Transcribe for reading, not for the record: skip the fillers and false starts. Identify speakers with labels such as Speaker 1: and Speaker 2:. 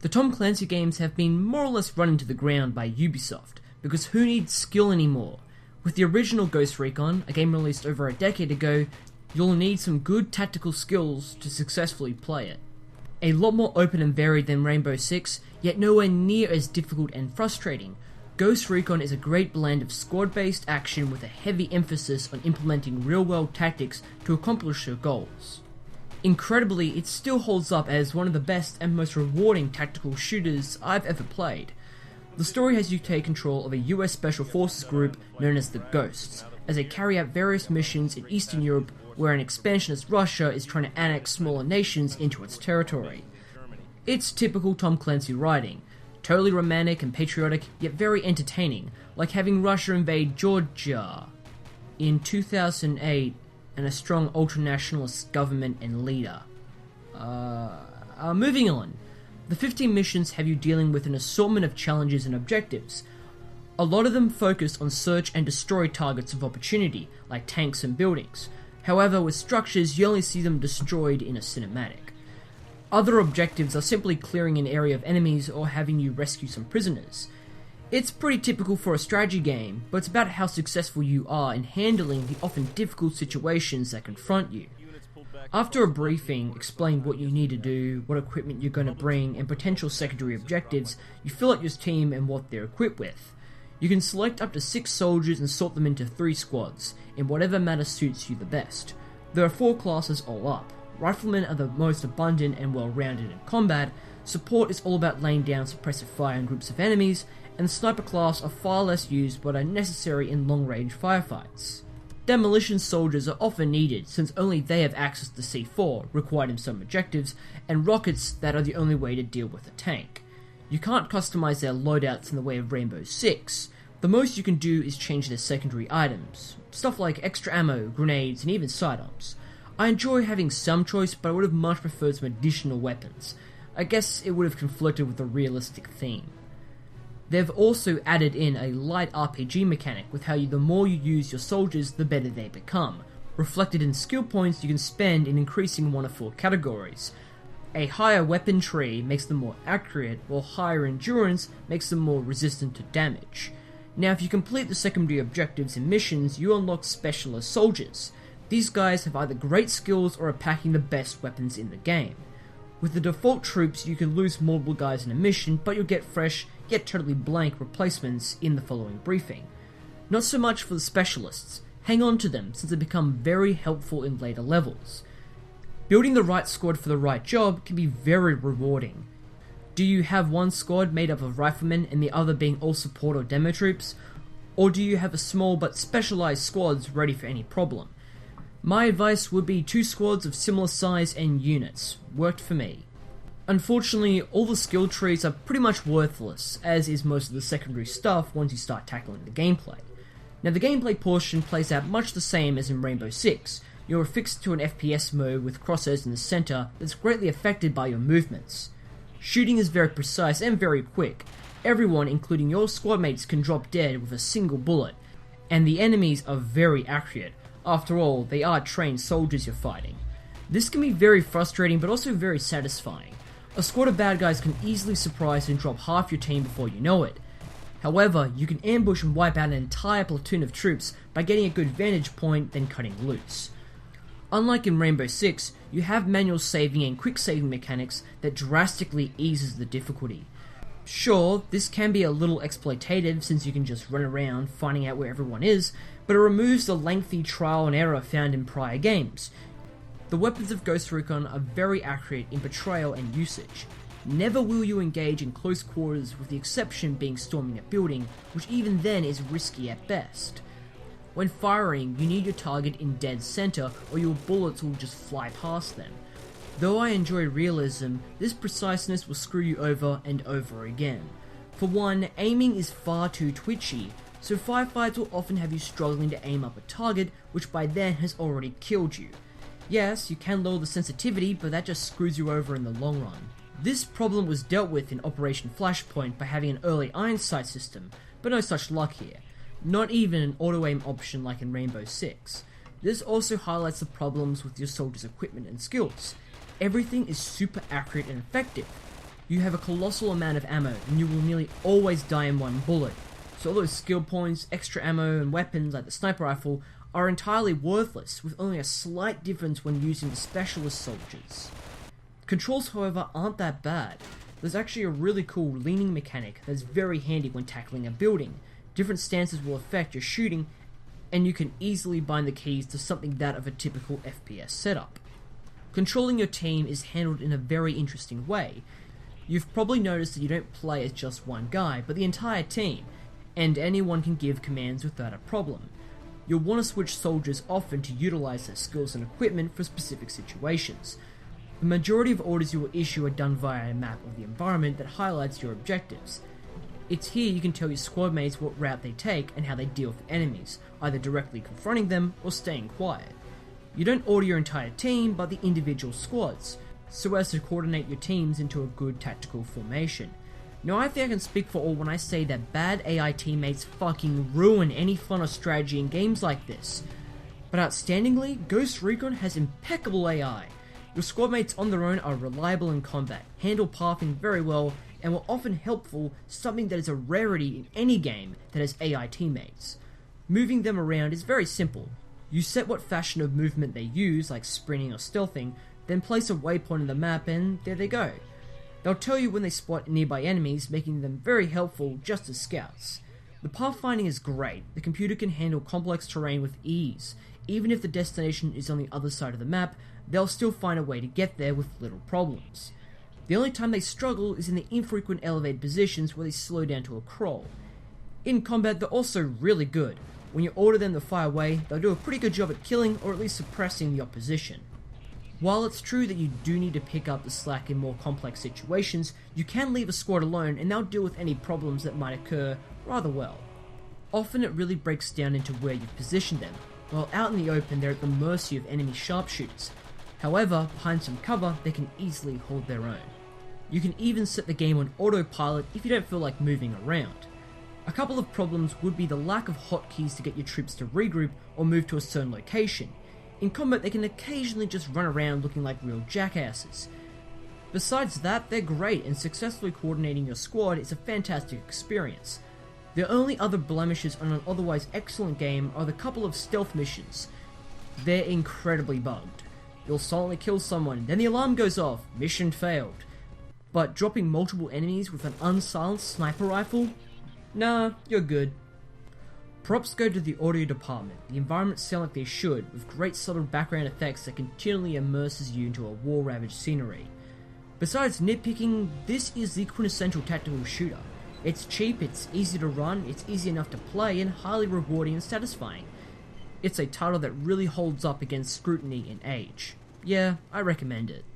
Speaker 1: The Tom Clancy games have been more or less run into the ground by Ubisoft, because who needs skill anymore? With the original Ghost Recon, a game released over a decade ago, you'll need some good tactical skills to successfully play it. A lot more open and varied than Rainbow Six, yet nowhere near as difficult and frustrating. Ghost Recon is a great blend of squad-based action with a heavy emphasis on implementing real-world tactics to accomplish your goals. Incredibly, it still holds up as one of the best and most rewarding tactical shooters I've ever played. The story has you take control of a US Special Forces group known as the Ghosts, as they carry out various missions in Eastern Europe where an expansionist Russia is trying to annex smaller nations into its territory. It's typical Tom Clancy writing, totally romantic and patriotic, yet very entertaining, like having Russia invade Georgia in 2008 and a strong ultranationalist government and leader. Moving on. The 15 missions have you dealing with an assortment of challenges and objectives. A lot of them focus on search and destroy targets of opportunity, like tanks and buildings. However, with structures, you only see them destroyed in a cinematic. Other objectives are simply clearing an area of enemies or having you rescue some prisoners. It's pretty typical for a strategy game, but it's about how successful you are in handling the often difficult situations that confront you. After a briefing, explain what you need to do, what equipment you're going to bring, and potential secondary objectives, you fill out your team and what they're equipped with. You can select up to 6 soldiers and sort them into 3 squads, in whatever manner suits you the best. There are 4 classes all up. Riflemen are the most abundant and well-rounded in combat, support is all about laying down suppressive fire on groups of enemies, and the sniper class are far less used but are necessary in long-range firefights. Demolition soldiers are often needed since only they have access to C4, required in some objectives, and rockets that are the only way to deal with a tank. You can't customize their loadouts in the way of Rainbow Six. The most you can do is change their secondary items, stuff like extra ammo, grenades, and even sidearms. I enjoy having some choice, but I would have much preferred some additional weapons. I guess it would have conflicted with the realistic theme. They've also added in a light RPG mechanic with how the more you use your soldiers, the better they become, reflected in skill points you can spend in increasing one of 4 categories. A higher weapon tree makes them more accurate, while higher endurance makes them more resistant to damage. Now if you complete the secondary objectives and missions, you unlock specialist soldiers. These guys have either great skills or are packing the best weapons in the game. With the default troops, you can lose multiple guys in a mission, but you'll get fresh, yet totally blank replacements in the following briefing. Not so much for the specialists. Hang on to them, since they become very helpful in later levels. Building the right squad for the right job can be very rewarding. Do you have one squad made up of riflemen and the other being all support or demo troops? Or do you have a small but specialized squads ready for any problem? My advice would be 2 squads of similar size and units. Worked for me. Unfortunately, all the skill trees are pretty much worthless, as is most of the secondary stuff once you start tackling the gameplay. Now the gameplay portion plays out much the same as in Rainbow Six. You're affixed to an FPS mode with crosshairs in the center that's greatly affected by your movements. Shooting is very precise and very quick. Everyone, including your squad mates, can drop dead with a single bullet, and the enemies are very accurate. After all, they are trained soldiers you're fighting. This can be very frustrating but also very satisfying. A squad of bad guys can easily surprise and drop half your team before you know it. However, you can ambush and wipe out an entire platoon of troops by getting a good vantage point, then cutting loose. Unlike in Rainbow Six, you have manual saving and quick saving mechanics that drastically eases the difficulty. Sure, this can be a little exploitative since you can just run around finding out where everyone is, but it removes the lengthy trial and error found in prior games. The weapons of Ghost Recon are very accurate in portrayal and usage. Never will you engage in close quarters, with the exception being storming a building, which even then is risky at best. When firing, you need your target in dead center or your bullets will just fly past them. Though I enjoy realism, this preciseness will screw you over and over again. For one, aiming is far too twitchy, so firefights will often have you struggling to aim up a target which by then has already killed you. Yes, you can lower the sensitivity, but that just screws you over in the long run. This problem was dealt with in Operation Flashpoint by having an early iron sight system, but no such luck here. Not even an auto-aim option like in Rainbow Six. This also highlights the problems with your soldiers' equipment and skills. Everything is super accurate and effective. You have a colossal amount of ammo, and you will nearly always die in one bullet, so all those skill points, extra ammo, and weapons like the sniper rifle are entirely worthless, with only a slight difference when using the specialist soldiers. Controls, however, aren't that bad. There's actually a really cool leaning mechanic that's very handy when tackling a building. Different stances will affect your shooting, and you can easily bind the keys to something that of a typical FPS setup. Controlling your team is handled in a very interesting way. You've probably noticed that you don't play as just one guy, but the entire team, and anyone can give commands without a problem. You'll want to switch soldiers often to utilize their skills and equipment for specific situations. The majority of orders you will issue are done via a map of the environment that highlights your objectives. It's here you can tell your squad mates what route they take and how they deal with enemies, either directly confronting them or staying quiet. You don't order your entire team, but the individual squads, so as to coordinate your teams into a good tactical formation. Now I think I can speak for all when I say that bad AI teammates fucking ruin any fun or strategy in games like this. But outstandingly, Ghost Recon has impeccable AI. Your squad mates on their own are reliable in combat, handle pathing very well, and were often helpful, something that is a rarity in any game that has AI teammates. Moving them around is very simple. You set what fashion of movement they use, like sprinting or stealthing, then place a waypoint on the map and there they go. They'll tell you when they spot nearby enemies, making them very helpful just as scouts. The pathfinding is great. The computer can handle complex terrain with ease. Even if the destination is on the other side of the map, they'll still find a way to get there with little problems. The only time they struggle is in the infrequent elevated positions where they slow down to a crawl. In combat, they're also really good. When you order them to fire away, they'll do a pretty good job at killing or at least suppressing the opposition. While it's true that you do need to pick up the slack in more complex situations, you can leave a squad alone and they'll deal with any problems that might occur rather well. Often it really breaks down into where you've positioned them. While out in the open, they're at the mercy of enemy sharpshooters. However, behind some cover, they can easily hold their own. You can even set the game on autopilot if you don't feel like moving around. A couple of problems would be the lack of hotkeys to get your troops to regroup or move to a certain location. In combat, they can occasionally just run around looking like real jackasses. Besides that, they're great, and successfully coordinating your squad is a fantastic experience. The only other blemishes on an otherwise excellent game are the couple of stealth missions. They're incredibly bugged. You'll silently kill someone, then the alarm goes off, mission failed. But dropping multiple enemies with an unsilenced sniper rifle? Nah, you're good. Props go to the audio department. The environments sound like they should, with great subtle background effects that continually immerses you into a war-ravaged scenery. Besides nitpicking, this is the quintessential tactical shooter. It's cheap, it's easy to run, it's easy enough to play, and highly rewarding and satisfying. It's a title that really holds up against scrutiny and age. Yeah, I recommend it.